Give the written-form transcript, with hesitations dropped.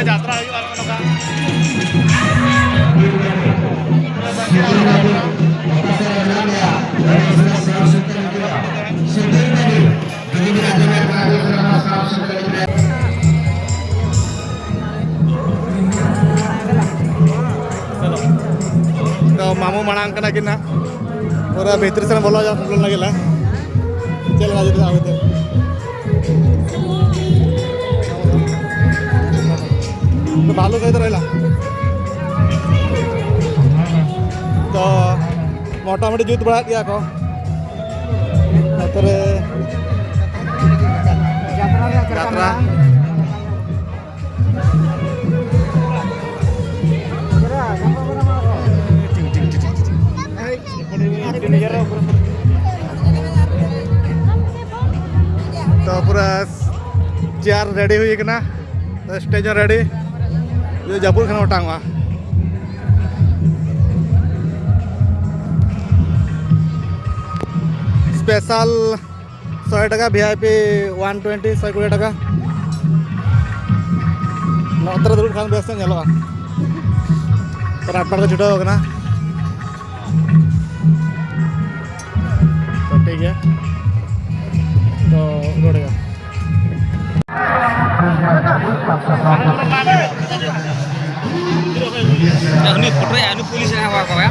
यात्रा मामू मनांग कना कि ना पूरा बेहतरीन से बोला जा लगे चल आगे तो भालू कहीं रहा तो मोटा मोटी जुत बड़ा गया को यात्रा तो पूरा चेयर रेडी हुई ना तो स्टेज रेडी ये जयपुर खाना उठांग स्पेशल 100 टका VIP 120 120 टका नौतर दुर्ग खान बेस्ट चलो पर आप को छुटा होगा ना तो ठीक है तो रोडेगा ini foto ya, ini polisi yang awak kau ya?